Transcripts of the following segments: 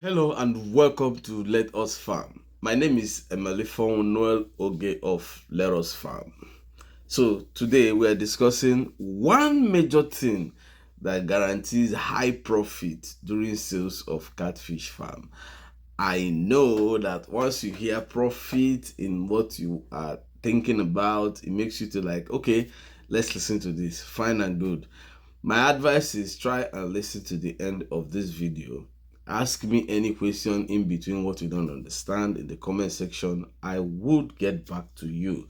Hello and welcome to Let Us Farm. My name is Emelifon Noel Oge of Let Us Farm. So today we are discussing one major thing that guarantees high profit during sales of catfish farm. I know that once you hear profit in what you are thinking about, it makes you to like, okay, let's listen to this. Fine and good. My advice is try and listen to the end of this video. Ask me any question in between what you don't understand in the comment section. I would get back to you.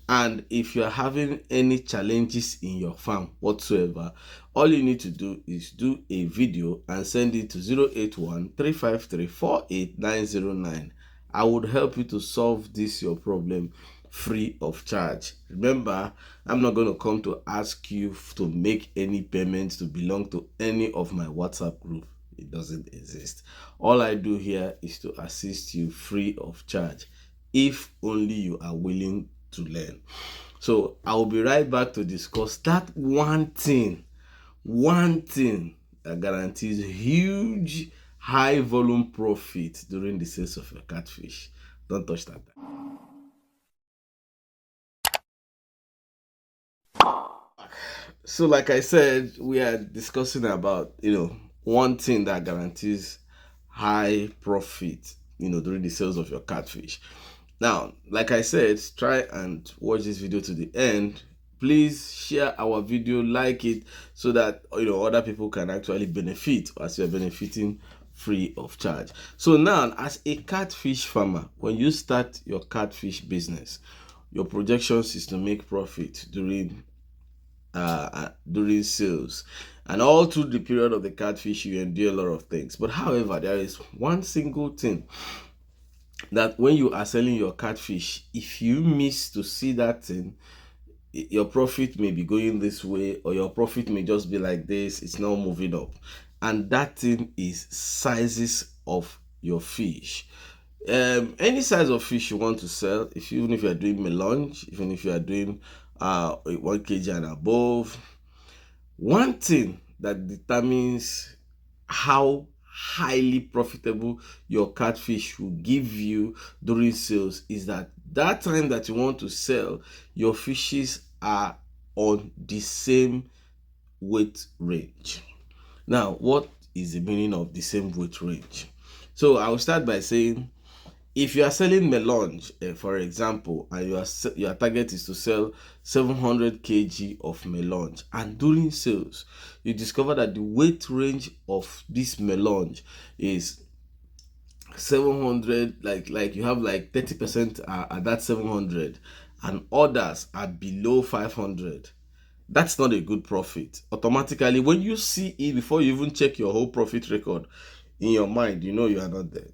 And if you're having any challenges in your farm whatsoever, all you need to do is do a video and send it to 081 353 48909. I would help you to solve this your problem free of charge. Remember, I'm not going to come to ask you to make any payments to belong to any of my WhatsApp group. It doesn't exist. All I do here is to assist you free of charge, if only you are willing to learn. So I will be right back to discuss that one thing that guarantees huge high volume profit during the sales of your catfish. Don't touch that. So like I said, we are discussing about one thing that guarantees high profit during the sales of your catfish. Now, like I said, try and watch this video to the end. Please share our video, like it, so that other people can actually benefit as you're benefiting free of charge. So now, as a catfish farmer, when you start your catfish business, your projections is to make profit during sales, and all through the period of the catfish you endure a lot of things. But however, there is one single thing that when you are selling your catfish, if you miss to see that thing, your profit may be going this way, or your profit may just be like this, it's not moving up. And that thing is sizes of your fish. Any size of fish you want to sell, even if you are doing melange, even if you are doing 1 kg and above, one thing that determines how highly profitable your catfish will give you during sales is that time that you want to sell, your fishes are on the same weight range. Now, what is the meaning of the same weight range? So I will start by saying, if you are selling melange, for example, and your target is to sell 700 kg of melange, and during sales you discover that the weight range of this melange is 700, like you have like 30% at that 700, and others are below 500, that's not a good profit. Automatically, when you see it, before you even check your whole profit record in your mind, you know you are not there,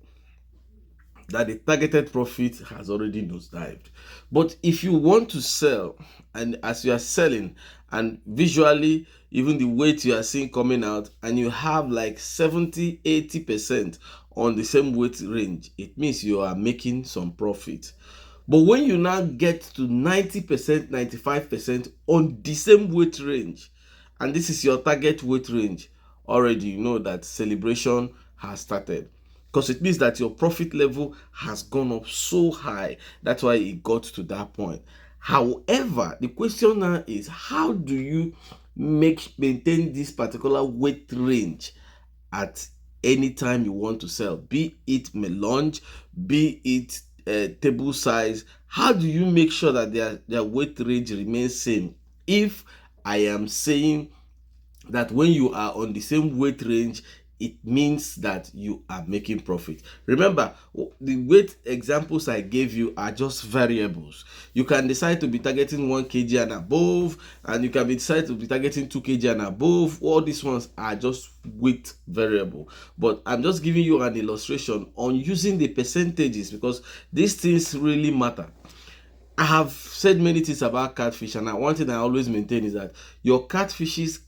that the targeted profit has already nosedived. But if you want to sell, and as you are selling, and visually even the weight you are seeing coming out, and you have like 70-80% on the same weight range, it means you are making some profit. But when you now get to 90%, 95% on the same weight range, and this is your target weight range, already you know that celebration has started, because it means that your profit level has gone up so high. That's why it got to that point. However, the question now is, how do you maintain this particular weight range at any time you want to sell, be it melange, be it table size? How do you make sure that their weight range remains same? If I am saying that when you are on the same weight range, it means that you are making profit. Remember, the weight examples I gave you are just variables. You can decide to be targeting 1 kg and above, and you can decide to be targeting 2 kg and above. All these ones are just weight variable. But I'm just giving you an illustration on using the percentages, because these things really matter. I have said many things about catfish, and one thing I always maintain is that your catfishes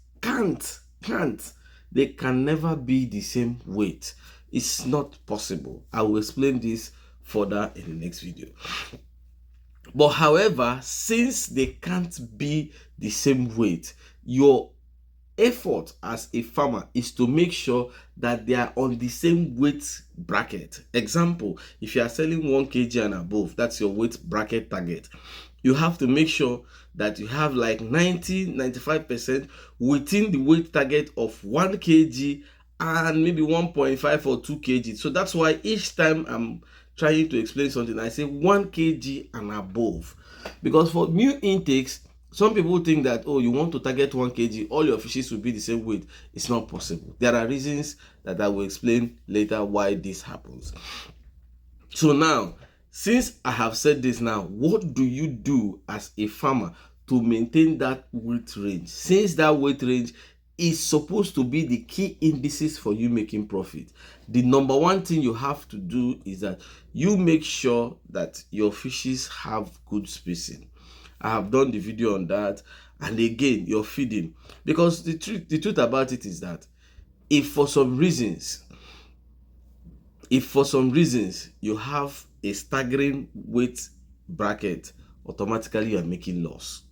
they can never be the same weight. It's not possible. I will explain this further in the next video. But however, since they can't be the same weight, your effort as a farmer is to make sure that they are on the same weight bracket. Example, if you are selling 1 kg and above, that's your weight bracket target. You have to make sure that you have like 90-95% within the weight target of 1 kg and maybe 1.5 or 2 kg. So that's why each time I'm trying to explain something, I say 1 kg and above, because for new intakes, some people think that, oh, you want to target 1 kg, all your fishes will be the same weight. It's not possible. There are reasons that I will explain later why this happens. So now, since I have said this now, what do you do as a farmer to maintain that weight range? Since that weight range is supposed to be the key indices for you making profit, the number one thing you have to do is that you make sure that your fishes have good spacing. I have done the video on that. And again, your feeding, because the truth about it is that if for some reasons you have a staggering weight bracket, automatically you are making loss.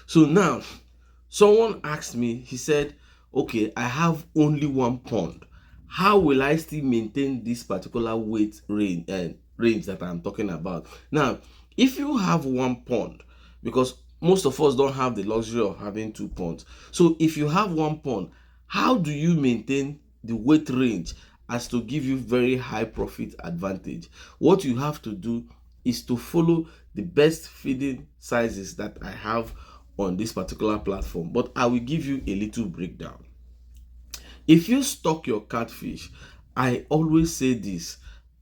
So now, someone asked me, he said, okay, I have only 1 pond. How will I still maintain this particular weight range that I'm talking about? Now, if you have 1 pond, because most of us don't have the luxury of having 2 ponds. So if you have 1 pond, how do you maintain the weight range as to give you very high profit advantage? What you have to do is to follow the best feeding sizes that I have on this particular platform, but I will give you a little breakdown. If you stock your catfish, I always say this: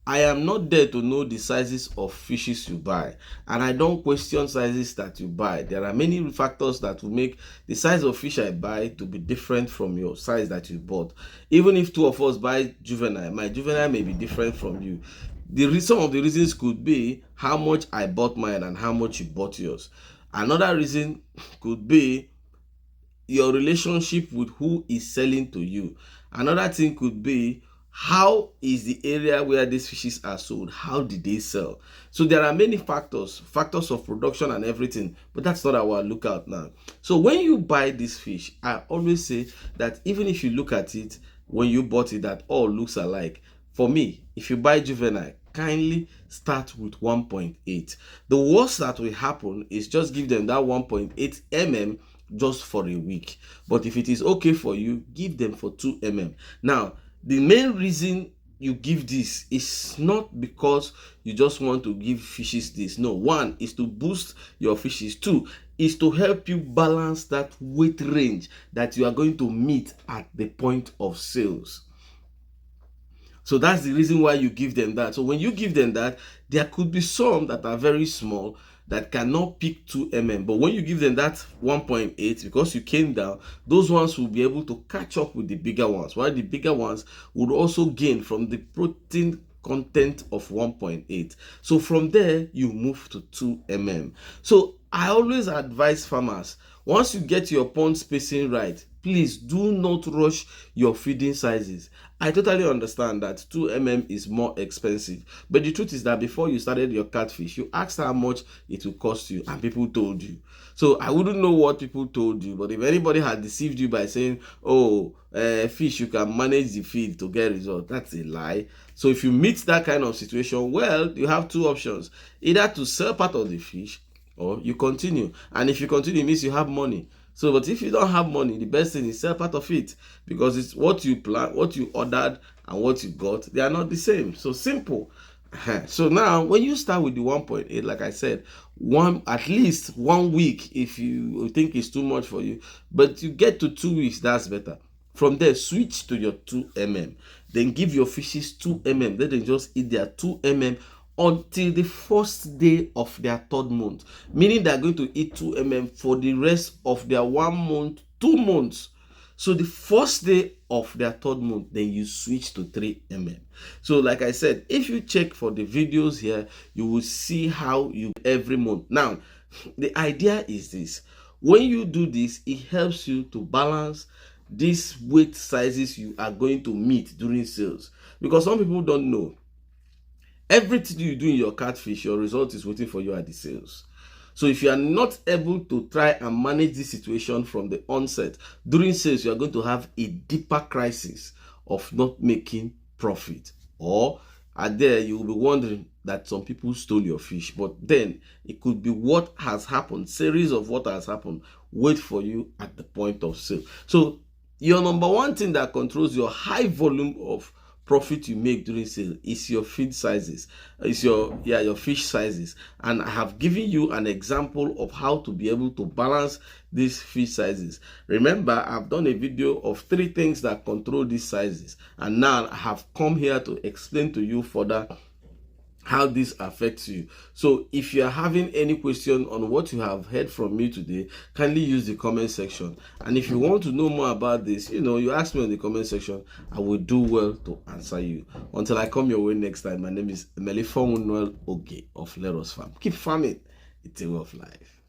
I am not there to know the sizes of fishes you buy, and I don't question sizes that you buy. There are many factors that will make the size of fish I buy to be different from your size that you bought. Even if 2 of us buy juvenile, my juvenile may be different from you. Some of the reasons could be how much I bought mine and how much you bought yours. Another reason could be your relationship with who is selling to you. Another thing could be, how is the area where these fishes are sold? How did they sell? So there are many factors of production and everything, but that's not our lookout now. So when you buy this fish, I always say that even if you look at it when you bought it, that all looks alike. For me, if you buy juvenile, kindly start with 1.8. The worst that will happen is just give them that 1.8 mm just for a week. But if it is okay for you, give them for 2 mm. Now, the main reason you give this is not because you just want to give fishes this. No, 1 is to boost your fishes. 2 is to help you balance that weight range that you are going to meet at the point of sales. So that's the reason why you give them that. So when you give them that, there could be some that are very small that cannot pick 2 mm, but when you give them that 1.8, because you came down, those ones will be able to catch up with the bigger ones, while the bigger ones would also gain from the protein content of 1.8. So from there, you move to 2 mm. So I always advise farmers, once you get your pond spacing right, please do not rush your feeding sizes. I totally understand that 2 mm is more expensive, but the truth is that before you started your catfish, you asked how much it will cost you, and people told you. So I wouldn't know what people told you, but if anybody had deceived you by saying, oh, fish, you can manage the feed to get results, that's a lie. So if you meet that kind of situation, well, you have 2 options: either to sell part of the fish, or you continue. And if you continue, it means you have money. So, but if you don't have money, the best thing is sell part of it, because it's what you plan, what you ordered, and what you got, they are not the same. So simple. So now, when you start with the 1.8, like I said, at least 1 week, if you think it's too much for you, but you get to 2 weeks, that's better. From there, switch to your 2 mm. Then give your fishes 2 mm. Let them just eat their 2 mm until the first day of their 3rd month, meaning they're going to eat 2 mm for the rest of their 1 month, 2 months. So the first day of their 3rd month, then you switch to 3 mm. So like I said, if you check for the videos here, you will see how you every month. Now, the idea is this: when you do this, it helps you to balance these weight sizes you are going to meet during sales, because some people don't know. Everything you do in your catfish, your result is waiting for you at the sales. So if you are not able to try and manage this situation from the onset, during sales, you are going to have a deeper crisis of not making profit. Or there you will be wondering that some people stole your fish, but then it could be what has happened, series of what has happened wait for you at the point of sale. So your number one thing that controls your high volume of profit you make during sale is your feed sizes, is your fish sizes. And I have given you an example of how to be able to balance these fish sizes. Remember, I've done a video of 3 things that control these sizes, and now I have come here to explain to you further how this affects you. So if you are having any question on what you have heard from me today, kindly use the comment section. And if you want to know more about this, you ask me in the comment section, I will do well to answer you. Until I come your way next time, my name is Emelifonwunoel Oge of Leros Farm. Keep farming, it's a way of life.